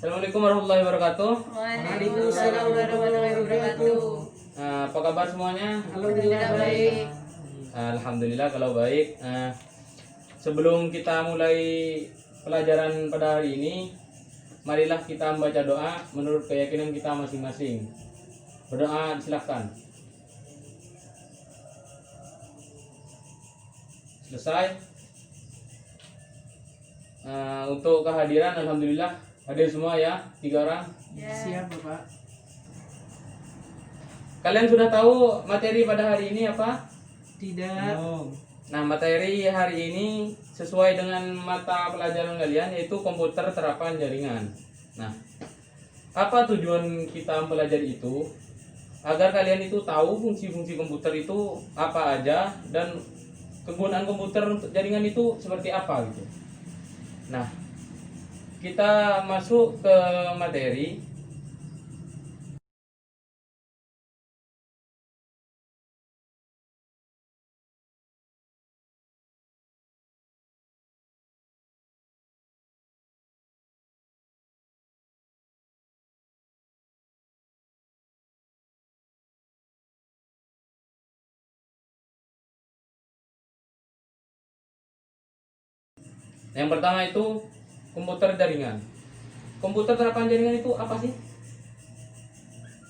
Assalamualaikum warahmatullahi wabarakatuh. Waalaikumsalam warahmatullahi wabarakatuh. Apa kabar semuanya? Alhamdulillah baik. Alhamdulillah kalau baik. Sebelum kita mulai pelajaran pada hari ini, marilah kita membaca doa menurut keyakinan kita masing-masing. Berdoa silahkan. Selesai. Untuk kehadiran, alhamdulillah hadir semua ya, 3 orang. Ya. Siap Bapak. Kalian sudah tahu materi pada hari ini apa? Tidak. Nah, materi hari ini sesuai dengan mata pelajaran kalian, yaitu komputer terapan jaringan. Nah, apa tujuan kita mempelajari itu? Agar kalian itu tahu fungsi-fungsi komputer itu apa aja dan kegunaan komputer untuk jaringan itu seperti apa gitu. Nah, kita masuk ke materi. Yang pertama itu komputer jaringan. Komputer terapan jaringan itu apa sih?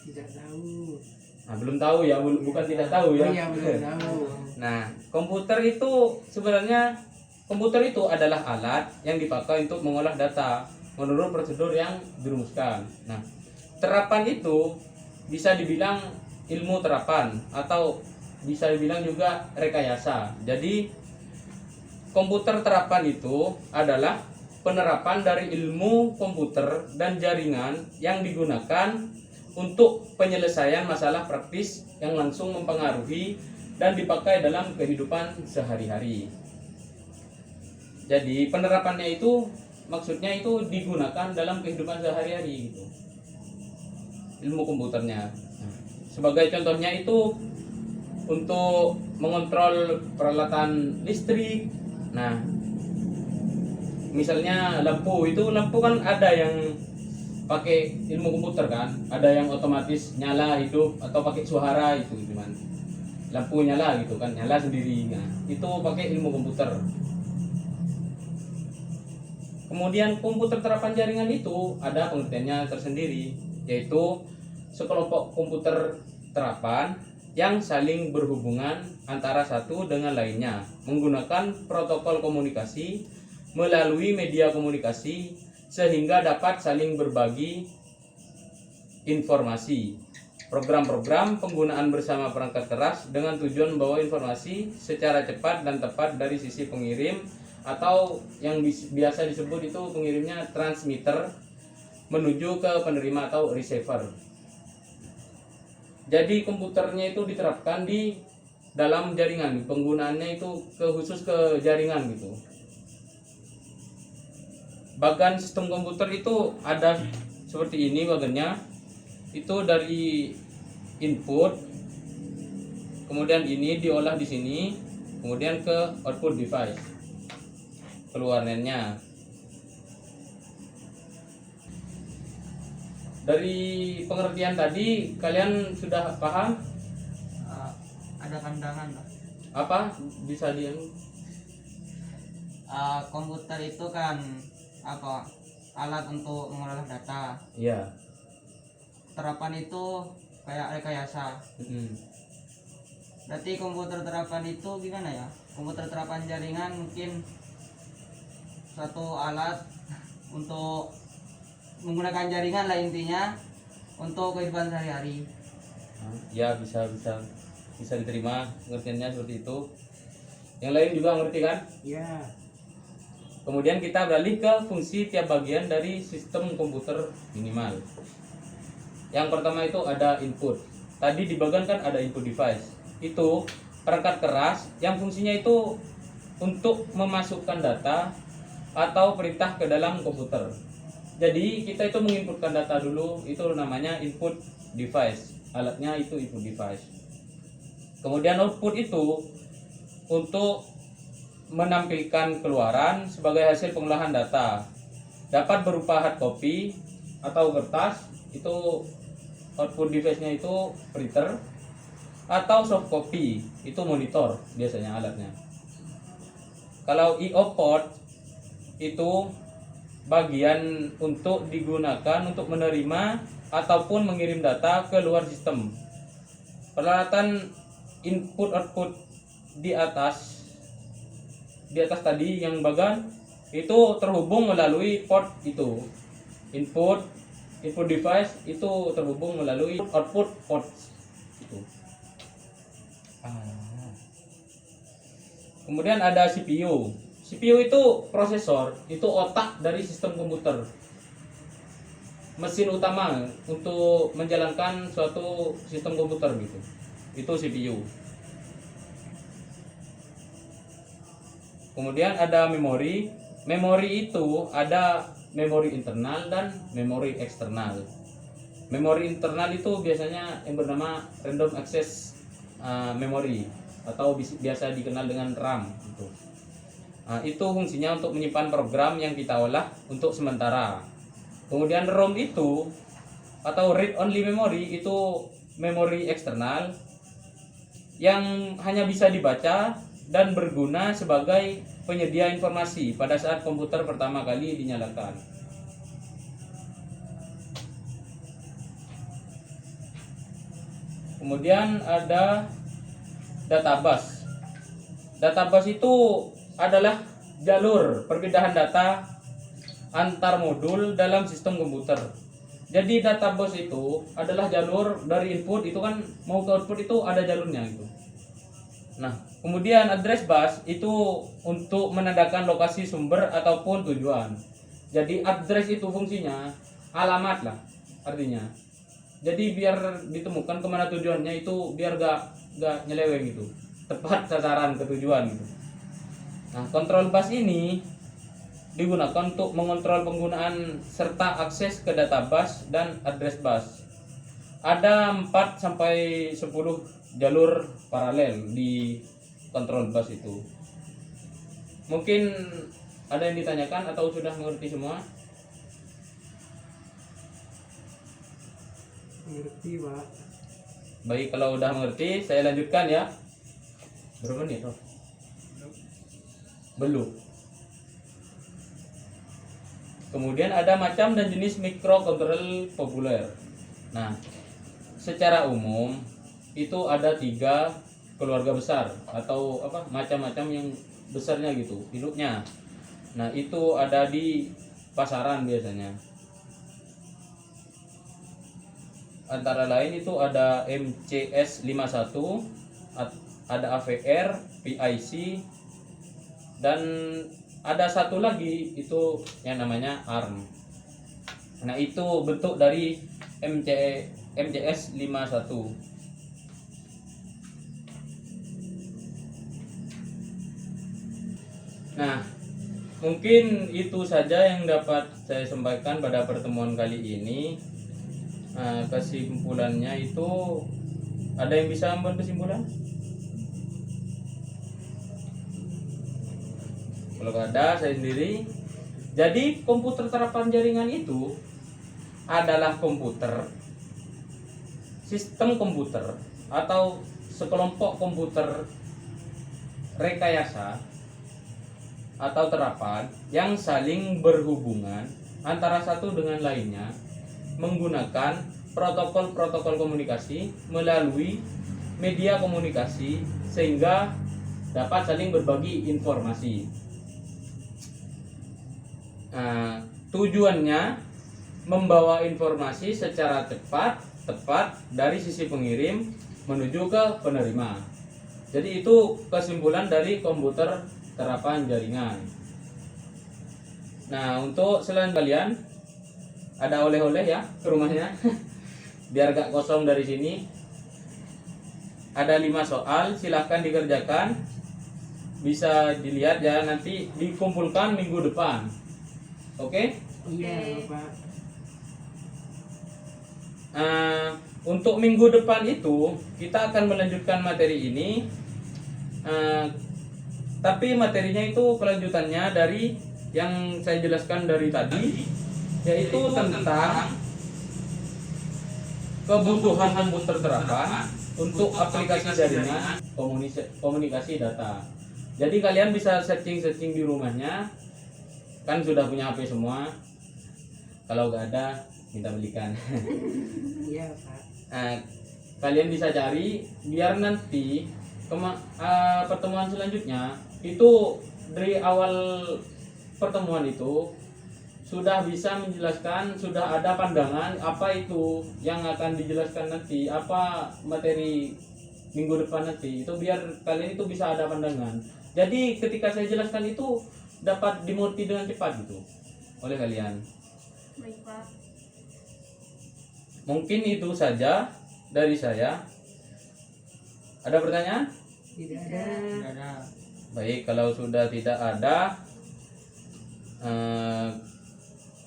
Tidak tahu. Nah, belum tahu ya, bukan tidak tahu ya. Oh, iya, belum tahu. Nah, komputer itu sebenarnya adalah alat yang dipakai untuk mengolah data menurut prosedur yang dirumuskan. Nah, terapan itu bisa dibilang ilmu terapan atau bisa dibilang juga rekayasa. Jadi, komputer terapan itu adalah penerapan dari ilmu komputer dan jaringan yang digunakan untuk penyelesaian masalah praktis yang langsung mempengaruhi dan dipakai dalam kehidupan sehari-hari. Jadi penerapannya itu maksudnya itu digunakan dalam kehidupan sehari-hari gitu. Ilmu komputernya. Nah, sebagai contohnya itu untuk mengontrol peralatan listrik. Nah, misalnya lampu kan ada yang pakai ilmu komputer kan, ada yang otomatis nyala hidup atau pakai suara itu cuman lampu nyala gitu kan, nyala sendiri. Nah, itu pakai ilmu komputer. Kemudian komputer terapan jaringan itu ada pengertiannya tersendiri, yaitu sekelompok komputer terapan yang saling berhubungan antara satu dengan lainnya menggunakan protokol komunikasi melalui media komunikasi sehingga dapat saling berbagi informasi. Program-program penggunaan bersama perangkat keras dengan tujuan membawa informasi secara cepat dan tepat dari sisi pengirim atau yang biasa disebut itu pengirimnya transmitter menuju ke penerima atau receiver. Jadi komputernya itu diterapkan di dalam jaringan, penggunaannya itu khusus ke jaringan gitu. Bagan sistem komputer itu ada seperti ini bagannya. Itu dari input, kemudian ini diolah di sini, kemudian ke output device, keluar NAND-nya. Dari pengertian tadi kalian sudah paham? Ada pandangan lah. Apa bisa Komputer itu kan apa, alat untuk mengolah data. Iya. Terapan itu kayak rekayasa. Berarti komputer terapan itu gimana ya? Komputer terapan jaringan mungkin satu alat untuk menggunakan jaringan lah intinya untuk kehidupan sehari-hari. Ya, bisa diterima pengertiannya seperti itu. Yang lain juga ngerti kan? Ya. Kemudian kita beralih ke fungsi tiap bagian dari sistem komputer minimal. Yang pertama itu ada input. Tadi di bagian kan ada input device. Itu perangkat keras yang fungsinya itu untuk memasukkan data atau perintah ke dalam komputer. Jadi kita itu menginputkan data dulu, itu namanya input device. Alatnya itu input device. Kemudian output itu untuk menampilkan keluaran sebagai hasil pengolahan data. Dapat berupa hard copy, atau kertas, itu output device-nya itu printer, atau soft copy itu monitor biasanya alatnya. Kalau I/O port itu bagian untuk digunakan untuk menerima ataupun mengirim data ke luar sistem. Peralatan input output di atas tadi yang bagan itu terhubung melalui port itu. Input device itu terhubung melalui output port itu. Kemudian ada CPU. CPU itu prosesor, itu otak dari sistem komputer. Mesin utama untuk menjalankan suatu sistem komputer gitu. Itu CPU. Kemudian ada memori. Memori itu ada memori internal dan memori eksternal. Memori internal itu biasanya yang bernama random access memory atau biasa dikenal dengan RAM gitu. Itu fungsinya untuk menyimpan program yang kita olah untuk sementara. Kemudian ROM itu atau read only memory itu memori eksternal yang hanya bisa dibaca dan berguna sebagai penyedia informasi pada saat komputer pertama kali dinyalakan. Kemudian ada databus. Databus itu adalah jalur perpindahan data antar modul dalam sistem komputer. Jadi databus itu adalah jalur dari input itu kan mau ke output itu ada jalurnya gitu. Nah, kemudian address bus itu untuk menandakan lokasi sumber ataupun tujuan. Jadi address itu fungsinya alamat lah artinya. Jadi biar ditemukan kemana tujuannya itu biar gak nyeleweng gitu, tepat sasaran ke tujuan gitu. Nah, kontrol bus ini digunakan untuk mengontrol penggunaan serta akses ke databus dan address bus. Ada 4 sampai 10 jalur paralel di kontrol bus itu. Mungkin ada yang ditanyakan atau sudah mengerti semua? Mengerti, Pak. Baik, kalau udah mengerti, saya lanjutkan ya. Berapa menit? Oh? Belum. Kemudian ada macam dan jenis microcontroller populer. Nah, secara umum itu ada 3 keluarga besar atau macam-macam yang besarnya gitu induknya. Nah, itu ada di pasaran biasanya. Antara lain itu ada MCS 51, ada AVR, PIC, dan ada satu lagi itu yang namanya ARM. Nah, itu bentuk dari MCS 51. Nah, mungkin itu saja yang dapat saya sampaikan pada pertemuan kali ini. Kesimpulannya itu, ada yang bisa membuat kesimpulan? Kalau ada, saya sendiri. Jadi komputer terapan jaringan itu adalah komputer, sistem komputer atau sekelompok komputer rekayasa atau terapan yang saling berhubungan antara satu dengan lainnya menggunakan protokol-protokol komunikasi melalui media komunikasi sehingga dapat saling berbagi informasi. Tujuannya membawa informasi secara tepat dari sisi pengirim menuju ke penerima. Jadi itu kesimpulan dari komputer terapan jaringan. Nah, untuk selanjutnya kalian ada oleh-oleh ya ke rumahnya biar gak kosong dari sini. Ada 5 soal, silahkan dikerjakan. Bisa dilihat ya, nanti dikumpulkan minggu depan. Oke? Iya, Pak. Untuk minggu depan itu kita akan melanjutkan materi ini. Tapi materinya itu kelanjutannya dari yang saya jelaskan dari tadi, yaitu tentang kebutuhan komputer terapan untuk aplikasi jaringan komunikasi data. Jadi kalian bisa searching di rumahnya, kan sudah punya HP semua. Kalau nggak ada, minta belikan. Iya Pak. Nah, kalian bisa cari biar nanti pertemuan selanjutnya itu dari awal pertemuan itu sudah bisa menjelaskan, sudah ada pandangan apa itu yang akan dijelaskan nanti, apa materi minggu depan nanti, itu biar kalian itu bisa ada pandangan. Jadi ketika saya jelaskan itu dapat dimengerti dengan cepat gitu oleh kalian. Baik Pak. Mungkin itu saja dari saya. Ada pertanyaan? Tidak ada. Tidak ada. Baik, kalau sudah tidak ada,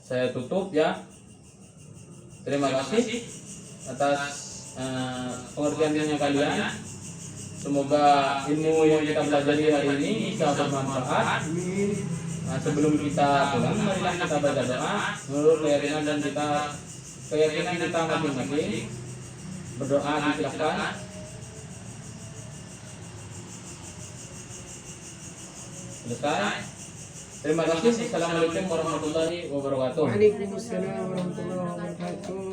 saya tutup ya. Terima kasih atas pengertiannya kalian. Semoga ilmu yang kita pelajari hari ini bisa bermanfaat. Amin. Nah, sebelum kita pulang, marilah kita baca doa menurut keyakinan kita masing-masing. Berdoa disilahkan. Selesai. Terima kasih. Assalamualaikum warahmatullahi wabarakatuh. Waalaikumsalam warahmatullahi wabarakatuh.